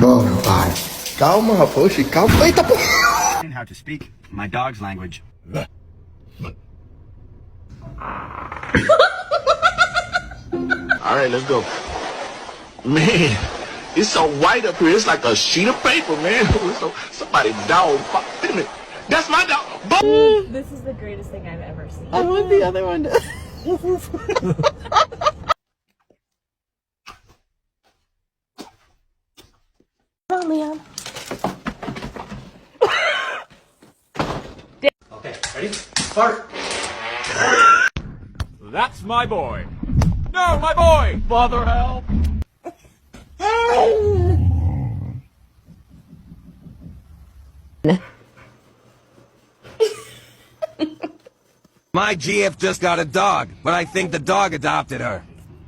Ay, calma, poxa, calma. Eita, porra! How to speak my dog's language. All right, let's go. Man, it's so white up here. It's like a sheet of paper, man. So somebody dog. Wait a minute. That's my dog. This is the greatest thing I've ever seen. I want the other one to... Come on, Leon. Okay, ready? Fart. That's my boy. No, my boy! Father, help! My GF just got a dog, but I think the dog adopted her.